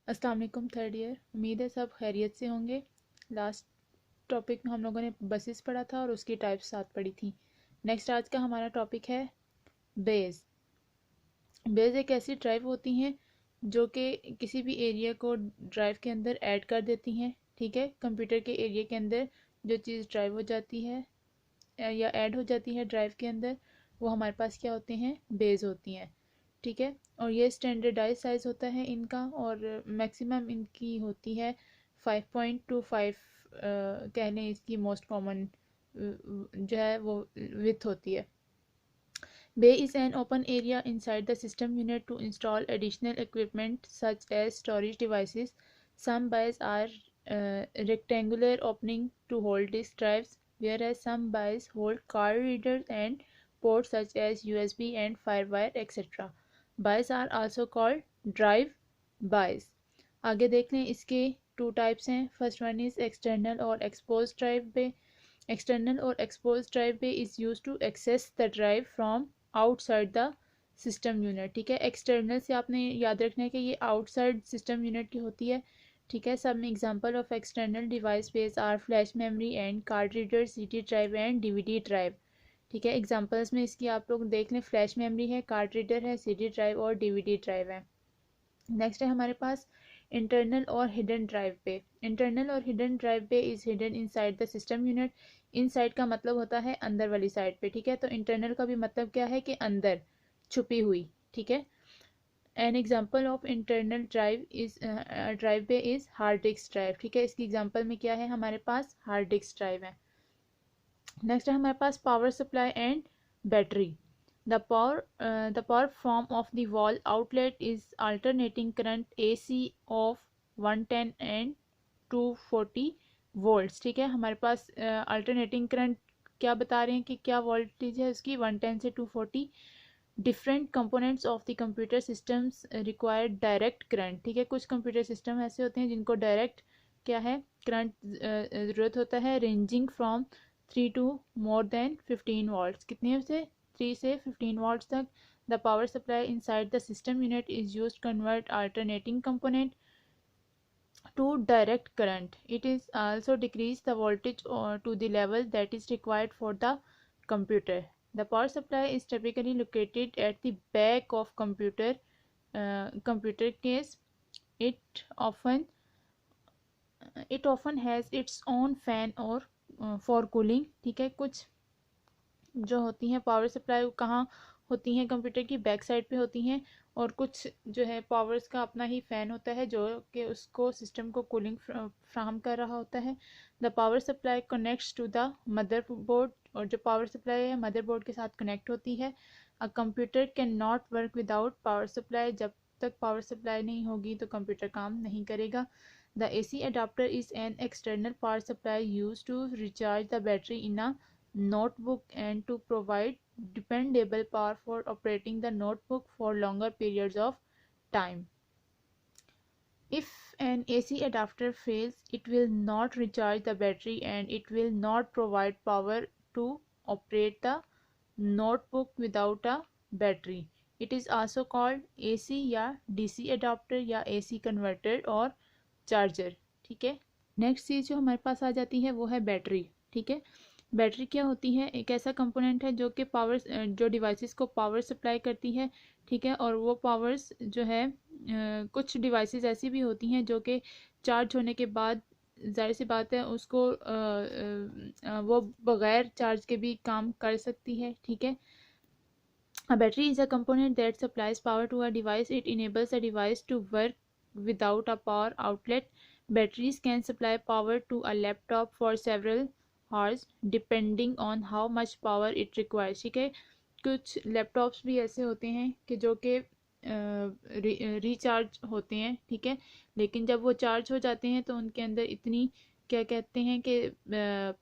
अस्सलाम वालेकुम third year. उम्मीद है सब खैरियत से होंगे। लास्ट टॉपिक में हम लोगों ने बसेस पढ़ा था और उसकी टाइप्स साथ पढ़ी थी। नेक्स्ट आज का हमारा टॉपिक है बेस। बेस एक ऐसी ड्राइव होती हैं जो कि किसी भी एरिया को ड्राइव के अंदर ऐड कर देती हैं। ठीक है, कंप्यूटर के एरिया के अंदर जो चीज़ ड्राइव हो जाती है या ऐड हो जाती है ड्राइव के अंदर, वो हमारे पास क्या होते हैं, बेस होती हैं। ठीक है, और ये स्टैंडर्डाइज साइज़ होता है इनका, और मैक्सिमम इनकी होती है 5.25 कह लें। इसकी मोस्ट कॉमन जो है वो विथ होती है। Bay is an open area inside the system unit to install additional equipment such as storage devices. Some bays are rectangular opening to hold disk drives, whereas some bays hold card readers and ports such as USB and Firewire, etc. Bays are also called drive bays. आगे देख लें, इसके two types हैं। First one is external और exposed drive bay. External or exposed drive bay is used to access the drive from outside the system unit। ठीक है, external से आपने याद रखना है कि ये आउटसाइड सिस्टम यूनिट की होती है। ठीक है, सब में example of external device bays are flash memory and card reader, CD drive and DVD drive. ठीक है, एग्जांपल्स में इसकी आप लोग देख लें, फ्लैश मेमोरी है, कार्ड रीडर है, सीडी ड्राइव और डीवीडी ड्राइव है। नेक्स्ट है हमारे पास इंटरनल और हिडन ड्राइव पे। इंटरनल और हिडन ड्राइव पे is hidden inside the system unit. Inside का मतलब होता है अंदर वाली साइड पे। ठीक है, तो इंटरनल का भी मतलब क्या है कि अंदर छुपी हुई। ठीक है, an example of internal drive पे इज हार्ड डिस्क ड्राइव। ठीक है, इसकी एग्जाम्पल में क्या है, हमारे पास हार्ड डिस्क ड्राइव है। नेक्स्ट है हमारे पास power supply and battery. The power form of the wall outlet is alternating current AC of 110 and 240 volts। ठीक है, हमारे पास अल्टरनेटिंग करंट क्या बता रहे हैं कि क्या वोल्टेज है उसकी, 110 से 240। Different components of the computer systems require direct current. ठीक है, कुछ कंप्यूटर सिस्टम ऐसे होते हैं जिनको डायरेक्ट क्या है, करंट ज़रूरत होता है, ranging from 3 to more than 15 volts. कितने से, 3 से 15 वॉल्ट्स तक। The power supply inside the system unit is used to convert alternating component to direct current. It is also decrease the voltage to the level that is required for the computer. The power supply is typically located at the back of computer case. It often it often has its own fan or for cooling। ठीक है, कुछ जो होती हैं power supply कहाँ होती हैं, computer की बैक साइड पे होती हैं, और कुछ जो है पावर्स का अपना ही फ़ैन होता है जो कि उसको सिस्टम को कूलिंग फ्राहम कर रहा होता है। The power supply connects to the motherboard, और जो पावर सप्लाई है मदर बोर्ड के साथ कनेक्ट होती है। A computer can not work without power supply. जब तक पावर सप्लाई नहीं होगी तो कंप्यूटर काम नहीं करेगा। The AC adapter is an external power supply used to recharge the battery in a notebook and to provide dependable power for operating the notebook for longer periods of time. If an AC adapter fails, it will not recharge the battery and it will not provide power to operate the notebook without a battery. It is also called AC या DC adapter या AC converter और charger. ठीक है, next चीज़ जो हमारे पास आ जाती है वो है बैटरी। ठीक है, बैटरी क्या होती है, एक ऐसा कंपोनेंट है जो कि पावर जो डिवाइसेस को पावर सप्लाई करती है। ठीक है, और वो पावर्स जो है कुछ डिवाइसेस ऐसी भी होती हैं जो कि चार्ज होने के बाद जाहिर सी बात है उसको वो बगैर चार्ज के भी काम कर सकती है। ठीक है, A battery is a component that supplies power to a device. It enables a device to work without a power outlet. Batteries can supply power to a laptop for several hours depending on how much power it requires। ठीक है, कुछ laptops भी ऐसे होते हैं कि जो कि रिचार्ज होते हैं। ठीक है, लेकिन जब वो चार्ज हो जाते हैं तो उनके अंदर इतनी क्या कहते हैं कि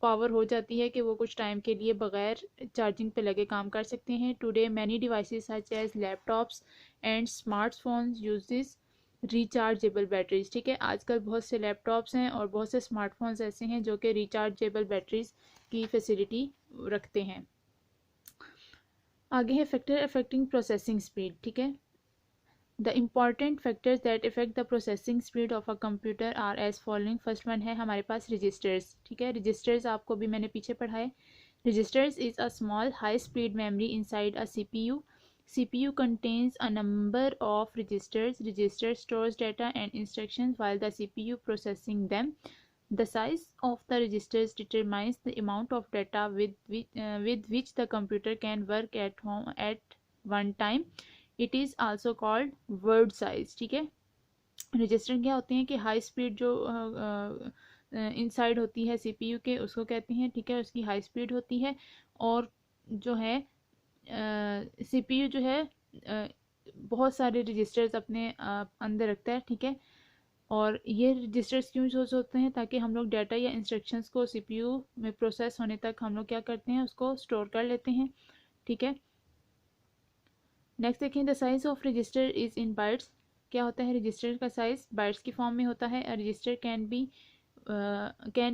पावर हो जाती है कि वो कुछ टाइम के लिए बगैर चार्जिंग पे लगे काम कर सकते हैं। Today many devices such as laptops and smartphones uses rechargeable batteries. ठीक है, आजकल बहुत से लैपटॉप्स हैं और बहुत से स्मार्टफोन्स ऐसे हैं जो कि रिचार्जेबल बैटरीज की फैसिलिटी रखते हैं। आगे है फैक्टर अफेक्टिंग प्रोसेसिंग स्पीड। ठीक है, The important factors that affect the processing speed of a computer are as following. First one है हमारे पास रजिस्टर्स, ठीक है। रजिस्टर्स आपको भी मैंने पीछे पढ़ा है। Registers is a small high speed memory inside a CPU. CPU contains a number of registers. Register stores data and instructions while the CPU processing them. The size of the registers determines the amount of data with which the computer can work at home at one time. It is also called word size, ठीक है। Register क्या होते हैं कि high speed जो inside होती है CPU के उसको कहते हैं, ठीक है, उसकी हाई स्पीड होती है। और जो है सीपीयू जो है बहुत सारे रजिस्टर्स अपने अंदर रखता है, ठीक है। और ये रजिस्टर्स क्यों यूज होते हैं, ताकि हम लोग डाटा या इंस्ट्रक्शंस को सीपीयू में प्रोसेस होने तक हम लोग क्या करते हैं, उसको स्टोर कर लेते हैं, ठीक है। नेक्स्ट देखें, the size of register is in bytes. क्या होता है रजिस्टर का साइज, बाइट्स की फॉर्म में होता है। Register can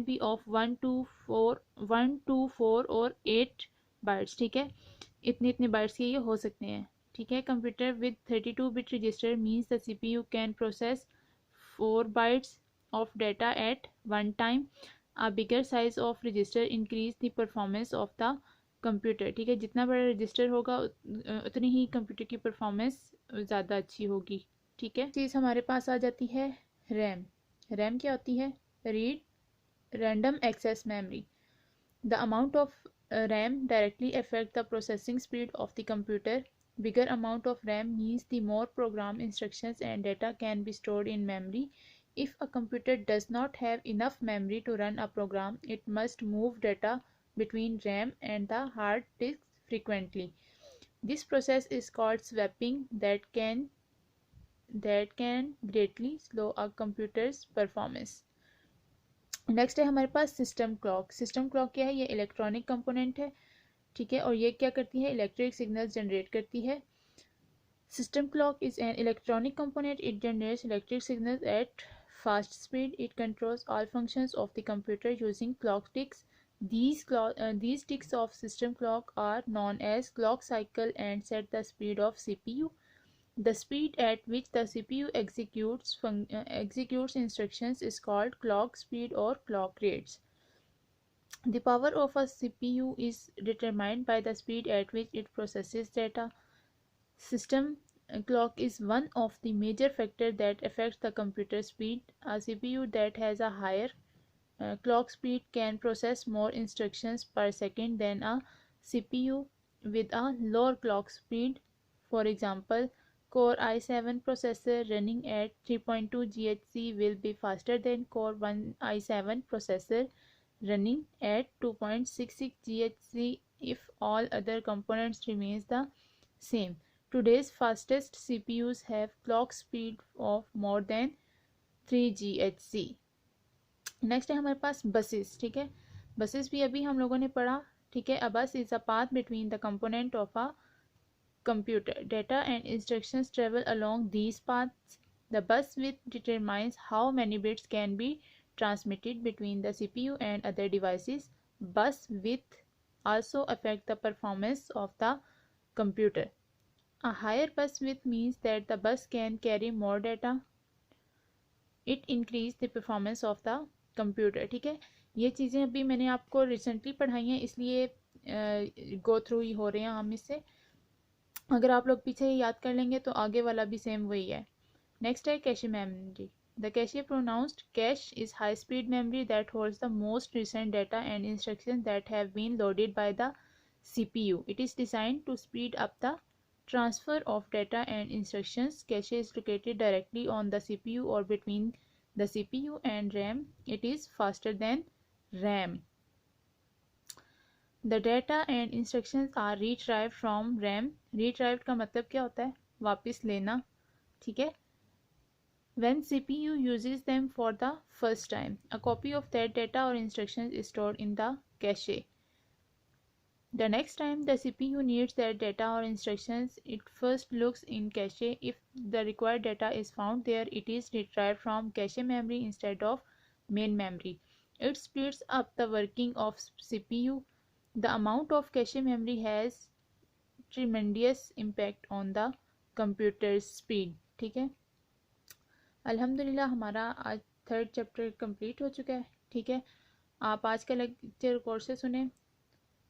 be of 1 to 4 और 8 बाइट्स, ठीक है। इतने बाइट्स के ये हो सकते हैं, ठीक है। Computer with 32-bit register means the CPU can process 4 bytes of data at one time. A bigger size of register increase the performance of the computer, ठीक है। जितना बड़ा रजिस्टर होगा उतनी ही कंप्यूटर की परफॉर्मेंस ज़्यादा अच्छी होगी, ठीक है। चीज़ हमारे पास आ जाती है रैम। रैम क्या होती है, read random access memory. The amount of RAM directly affect the processing speed of the computer. Bigger amount of RAM means the more program instructions and data can be stored in memory. If a computer does not have enough memory to run a program, it must move data between RAM and the hard disk frequently. This process is called swapping that can greatly slow a computer's performance. Next है हमारे पास system clock. System clock क्या है, ये electronic component है, ठीक है। और ये क्या करती है, इलेक्ट्रिक सिग्नल्स जनरेट करती है. System clock is an electronic component. It generates electric signals at fast speed. It controls all functions of the computer using clock ticks. These ticks of system clock are known as clock cycle and set the speed of CPU. The speed at which the CPU executes instructions is called clock speed or clock rates. The power of a CPU is determined by the speed at which it processes data. System clock is one of the major factors that affects the computer speed. A CPU that has a higher clock speed can process more instructions per second than a CPU with a lower clock speed. For example, Core i7 processor running at 3.2 GHz will be faster than Core 1 i7 processor running at 2.66 GHz if all other components remains the same. Today's fastest CPUs have clock speed of more than 3 GHz. Next है हमारे पास buses, ठीक है। Buses भी अभी हम लोगों ने पढ़ा, ठीक है। अ बस is a path between the component of a computer. Data and instructions travel along these paths. The bus width determines how many bits can be transmitted between the CPU and other devices. Bus width also affects the performance of the computer. A higher bus width means that the bus can carry more data. It increases the performance of the computer, ठीक है। ये चीज़ें अभी मैंने आपको recently पढ़ाई हैं, इसलिए गो थ्रू ही हो रहे हैं हम इससे। अगर आप लोग पीछे याद कर लेंगे तो आगे वाला भी सेम वही है. नेक्स्ट है cache memory. The cache pronounced cash is high speed memory that holds the most recent data and instructions that have been loaded by the CPU. It is designed to speed up the transfer of data and instructions. Cache is located directly on the CPU or between the CPU and RAM. It is faster than RAM. The data and instructions are retrieved from RAM. Retrieved का मतलब क्या होता है, वापस लेना, ठीक है. When CPU uses them for the first time, a copy of that data or instructions is stored in the cache. The next time the CPU needs that data or instructions, it first looks in cache. If the required data is found there, it is retrieved from cache memory instead of main memory. It speeds up the working of CPU. The amount of cache memory has tremendous impact on the computer's speed. ठीक है। अल्हम्दुलिल्लाह हमारा आज 3rd chapter complete हो चुका है। ठीक है, आप आज का लेक्चर गौर से सुने,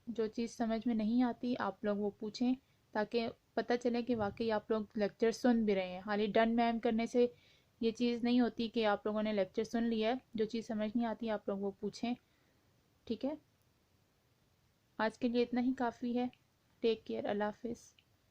जो चीज़ समझ में नहीं आती आप लोग वो पूछें, ताकि पता चले कि वाकई आप लोग लेक्चर सुन भी रहे हैं। खाली डन मैम करने से ये चीज़ नहीं होती कि आप लोगों ने लेक्चर सुन लिया है। जो चीज़ समझ नहीं आती आप लोग वो पूछें। ठीक है, आज के लिए इतना ही काफ़ी है। टेक केयर, अल्लाह हाफिज़।